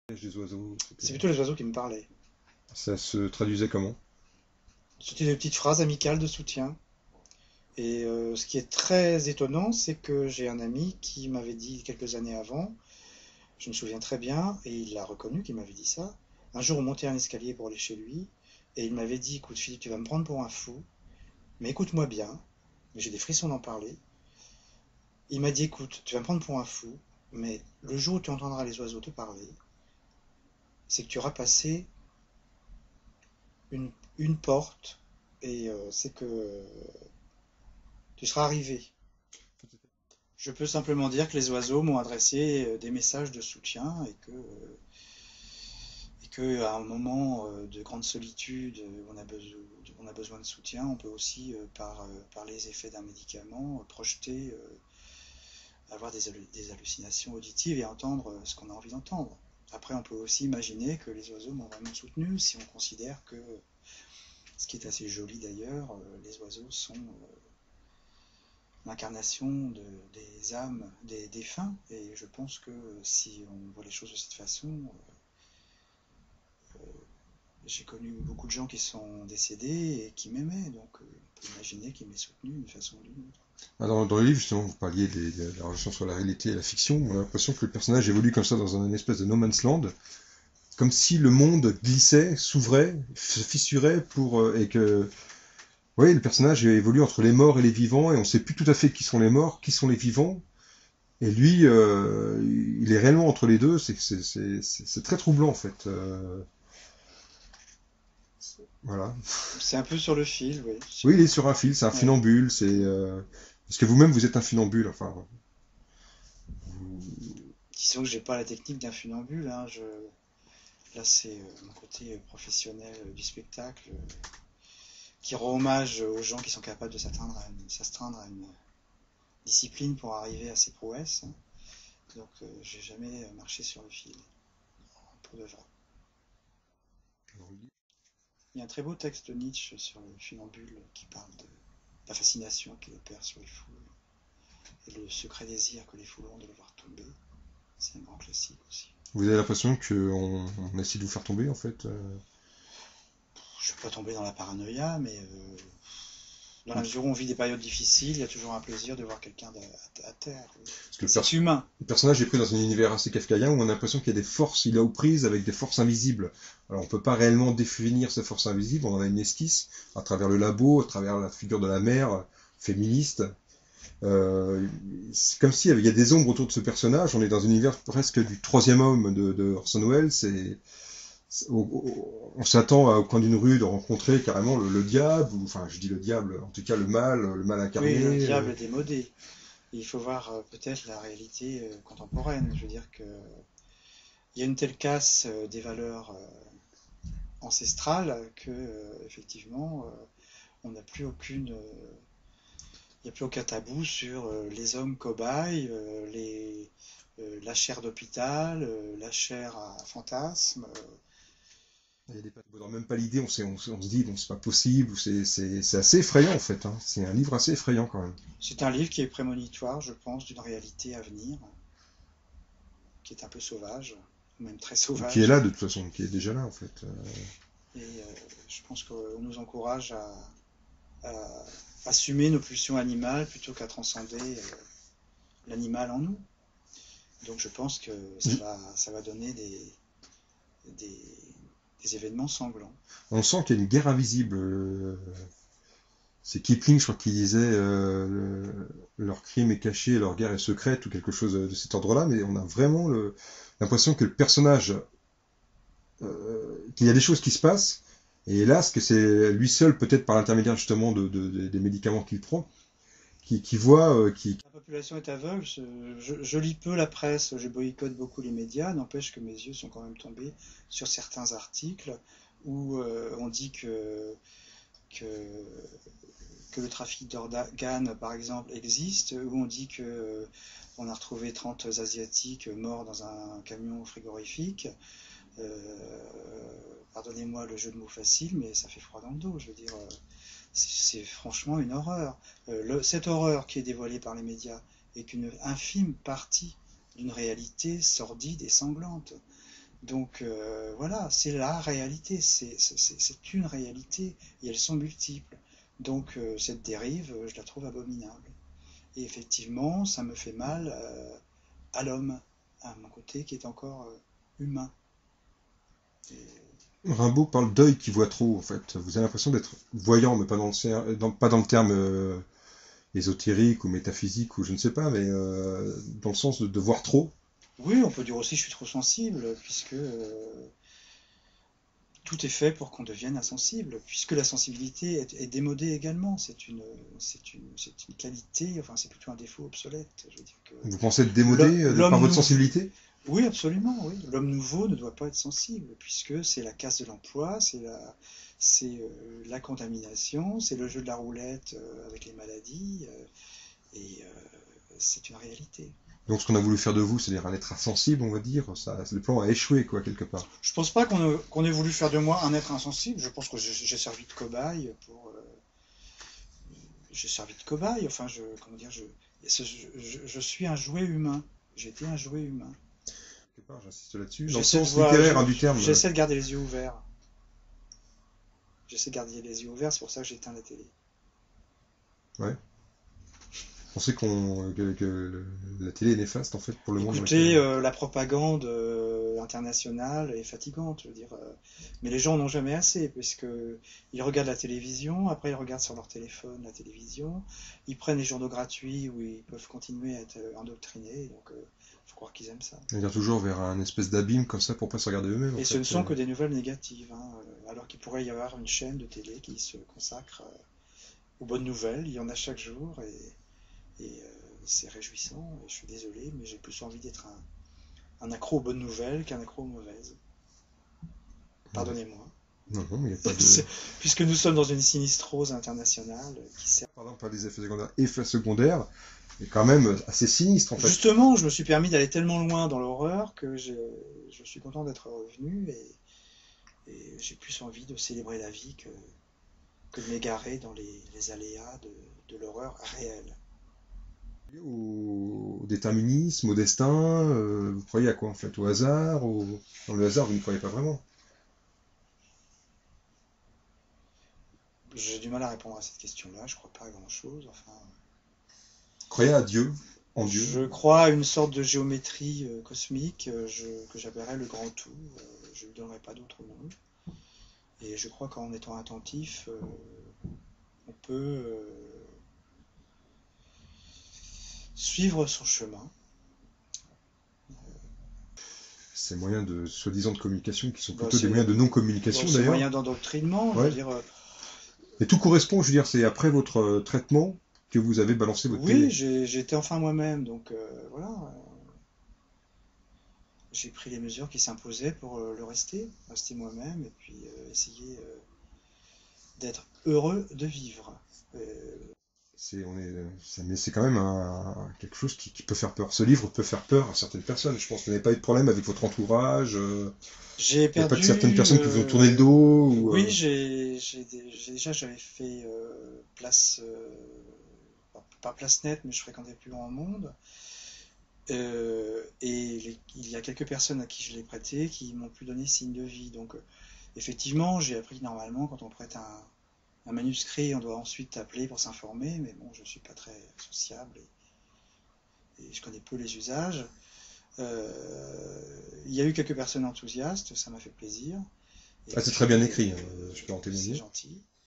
Des oiseaux, C'est plutôt les oiseaux qui me parlaient. ça se traduisait comment? C'était des petites phrases amicales de soutien. Et ce qui est très étonnant, c'est que j'ai un ami qui m'avait dit quelques années avant, je me souviens très bien, et il l'a reconnu qu'il m'avait dit ça. Un jour, on montait un escalier pour aller chez lui, et il m'avait dit, écoute Philippe, tu vas me prendre pour un fou, mais écoute-moi bien, mais j'ai des frissons d'en parler. Il m'a dit, écoute, tu vas me prendre pour un fou, mais le jour où tu entendras les oiseaux te parler, c'est que tu auras passé une, une porte, et c'est que tu seras arrivé. Je peux simplement dire que les oiseaux m'ont adressé des messages de soutien et que à un moment de grande solitude où on a besoin de soutien, on peut aussi, par les effets d'un médicament, projeter, avoir des hallucinations auditives et entendre ce qu'on a envie d'entendre. Après, on peut aussi imaginer que les oiseaux m'ont vraiment soutenu si on considère que, ce qui est assez joli d'ailleurs, les oiseaux sont l'incarnation des âmes des défunts. Et je pense que si on voit les choses de cette façon, j'ai connu beaucoup de gens qui sont décédés et qui m'aimaient, donc on peut imaginer qu'ils m'aient soutenu d'une façon ou d'une autre. Dans le livre, justement, vous parliez de la relation entre la réalité et la fiction. On a l'impression que le personnage évolue comme ça dans une espèce de no man's land, comme si le monde glissait, s'ouvrait, se fissurait et que, oui, le personnage évolue entre les morts et les vivants, et on ne sait plus tout à fait qui sont les morts, qui sont les vivants. Et lui, il est réellement entre les deux. C'est très troublant en fait. Voilà. C'est un peu sur le fil, oui. Oui, il est sur un fil, c'est un Ouais. funambule. Parce que vous-même vous êtes un funambule. Enfin, Disons que j'ai pas la technique d'un funambule, hein. Là, c'est mon côté professionnel du spectacle qui rend hommage aux gens qui sont capables de s'astreindre à une discipline pour arriver à ses prouesses. Donc, j'ai jamais marché sur le fil, pour de vrai. Il y a un très beau texte de Nietzsche sur le funambule qui parle de la fascination qu'il opère sur les foules et le secret désir que les foules ont de le voir tomber. C'est un grand classique aussi. vous avez l'impression qu'on essaie de vous faire tomber en fait. Je ne veux pas tomber dans la paranoïa, mais dans la mesure où on vit des périodes difficiles, il y a toujours un plaisir de voir quelqu'un à terre. Parce que Et c'est humain. le personnage est pris dans un univers assez kafkaïen où on a l'impression qu'il y a des forces, il est aux prises avec des forces invisibles. Alors on peut pas réellement définir ces forces invisibles, on en a une esquisse à travers le labo, à travers la figure de la mère féministe. C'est comme s'il y a des ombres autour de ce personnage. On est dans un univers presque du troisième homme de Orson Welles. On s'attend au coin d'une rue de rencontrer carrément le diable, ou enfin je dis le diable, en tout cas le mal Oui, le incarné. diable est démodé. Il faut voir peut-être la réalité contemporaine. Je veux dire que il y a une telle casse des valeurs ancestrales que effectivement on n'a plus aucune il n'y a plus aucun tabou sur les hommes cobayes, la chair d'hôpital, la chair à fantasme. Il y a des on n'a même pas l'idée, on se dit bon c'est pas possible, c'est assez effrayant en fait. Hein. C'est un livre assez effrayant quand même. C'est un livre qui est prémonitoire, je pense, d'une réalité à venir, qui est un peu sauvage, ou même très Qui est sauvage. là de toute façon, qui est déjà là en fait. Et je pense qu'on nous encourage à assumer nos pulsions animales plutôt qu'à transcender l'animal en nous. Donc je pense que ça va donner des, des événements sanglants. On sent qu'il y a une guerre invisible. C'est Kipling, je crois, qui disait leur crime est caché, leur guerre est secrète ou quelque chose de cet ordre-là, mais on a vraiment l'impression que le personnage, qu'il y a des choses qui se passent, et hélas que c'est lui seul, peut-être par l'intermédiaire justement des médicaments qu'il prend, qui voit, La population est aveugle, je lis peu la presse, je boycotte beaucoup les médias, n'empêche que mes yeux sont quand même tombés sur certains articles où on dit que, que le trafic d'organes, par exemple, existe, où on dit que on a retrouvé 30 Asiatiques morts dans un camion frigorifique. Pardonnez-moi le jeu de mots facile, mais ça fait froid dans le dos. Je veux dire, c'est franchement une horreur. Cette horreur qui est dévoilée par les médias est qu'une infime partie d'une réalité sordide et sanglante. Donc voilà, c'est la réalité, c'est une réalité, et elles sont multiples. Donc cette dérive, je la trouve abominable. Et effectivement, ça me fait mal à l'homme, à mon côté qui est encore humain. Et Rimbaud parle d'œil qui voit trop, en fait. Vous avez l'impression d'être voyant, mais pas pas dans le terme ésotérique ou métaphysique ou je ne sais pas, mais dans le sens de voir trop. oui, on peut dire aussi que je suis trop sensible, puisque tout est fait pour qu'on devienne insensible, puisque la sensibilité est démodée également. C'est une qualité, enfin c'est plutôt un défaut obsolète. Je veux dire que Vous pensez être démodé par l'homme votre nouveau, sensibilité? oui, absolument, oui. L'homme nouveau ne doit pas être sensible, puisque c'est la casse de l'emploi, c'est la contamination, c'est le jeu de la roulette avec les maladies, et c'est une réalité. Donc ce qu'on a voulu faire de vous, c'est-à-dire un être insensible, on va dire, ça, le plan a échoué, quoi, quelque part. Je pense pas qu'on ait voulu faire de moi un être insensible. Je pense que j'ai servi de cobaye pour. J'ai servi de cobaye. Enfin, comment dire, je suis un jouet humain. J'ai été un jouet humain. Quelque part, j'insiste là-dessus, dans le J'essaie de sens voir, littéraire hein, du terme. j'essaie de garder les yeux ouverts. J'essaie de garder les yeux ouverts. C'est pour ça que j'éteins la télé. Ouais. Pensez la télé est néfaste, en fait, pour le monde dans lequel Écoutez, la propagande internationale est fatigante, je veux dire. Mais les gens n'ont jamais assez, puisque ils regardent la télévision, après ils regardent sur leur téléphone la télévision, ils prennent les journaux gratuits où ils peuvent continuer à être endoctrinés, donc faut croire qu'ils aiment ça. on dire toujours vers un espèce d'abîme comme ça pour pas se regarder eux-mêmes, en Et ce ne fait. sont que des nouvelles négatives, hein, alors qu'il pourrait y avoir une chaîne de télé qui se consacre aux bonnes nouvelles. Il y en a chaque jour, et c'est réjouissant. Et je suis désolé, mais j'ai plus envie d'être un accro aux bonnes nouvelles qu'un accro aux mauvaises. Pardonnez-moi. Non, non, mais il n'y a pas de... Puisque nous sommes dans une sinistrose internationale qui sert. Pardon, pas des effets secondaires. Effets secondaires, mais quand même assez sinistre, en fait. Justement, je me suis permis d'aller tellement loin dans l'horreur que je suis content d'être revenu, et j'ai plus envie de célébrer la vie que de m'égarer dans les aléas de l'horreur réelle. Au déterminisme, au destin, vous croyez à quoi, en fait? Au hasard, Dans le hasard, vous ne croyez pas vraiment. J'ai du mal à répondre à cette question-là, je crois pas à grand-chose. Enfin, Vous croyez à Dieu, en Dieu. je crois à une sorte de géométrie cosmique que j'appellerais le grand tout. Je ne lui donnerai pas d'autre nom. Et je crois qu'en étant attentif, on peut suivre son chemin. Ces moyens de soi-disant de communication qui sont Bon, plutôt des moyens de non-communication, c'est d'ailleurs. moyen d'endoctrinement, je veux Ouais. dire. Mais tout correspond, je veux dire, c'est après votre traitement que vous avez balancé votre Oui, télé. j'étais enfin moi-même, donc voilà. J'ai pris les mesures qui s'imposaient pour rester moi-même, et puis essayer d'être heureux de vivre. Mais c'est quand même quelque chose qui peut faire peur. Ce livre peut faire peur à certaines personnes. Je pense que vous n'avez pas eu de problème avec votre entourage. J'ai Il n'y a pas de perdu. certaines personnes qui vous ont tourné le dos. Oui, j'avais fait place, pas place nette, mais je fréquentais plus grand monde. Et il y a quelques personnes à qui je l'ai prêté qui m'ont plus donné signe de vie. Donc, effectivement, j'ai appris que normalement, quand on prête un manuscrit, on doit ensuite t'appeler pour s'informer. Mais bon, je suis pas très sociable, et je connais peu les usages. Il y a eu quelques personnes enthousiastes, ça m'a fait plaisir. Et Ah, c'est très bien puis, écrit, je peux en c'est témoigner. gentil.